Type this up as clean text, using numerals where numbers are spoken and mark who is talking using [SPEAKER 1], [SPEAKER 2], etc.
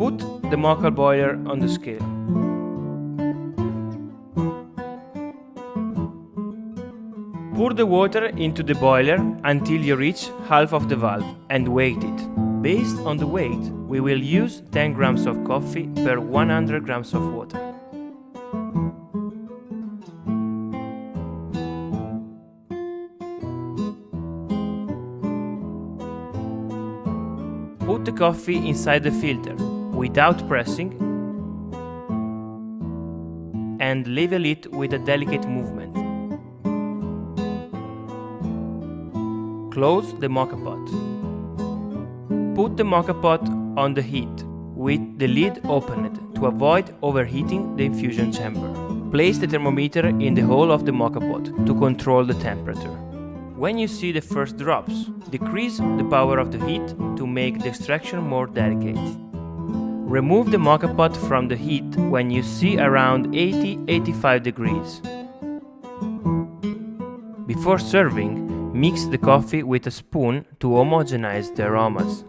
[SPEAKER 1] Put the moka boiler on the scale. Pour the water into the boiler until you reach half of the valve and weight it. Based on the weight, we will use 10 grams of coffee per 100 grams of water. Put the coffee inside the filter without pressing and level it with a delicate movement. Close the moka pot. Put the moka pot on the heat with the lid opened to avoid overheating the infusion chamber. Place the thermometer in the hole of the moka pot to control the temperature. When you see the first drops, decrease the power of the heat to make the extraction more delicate. Remove the moka pot from the heat when you see around 80-85 degrees. Before serving, mix the coffee with a spoon to homogenize the aromas.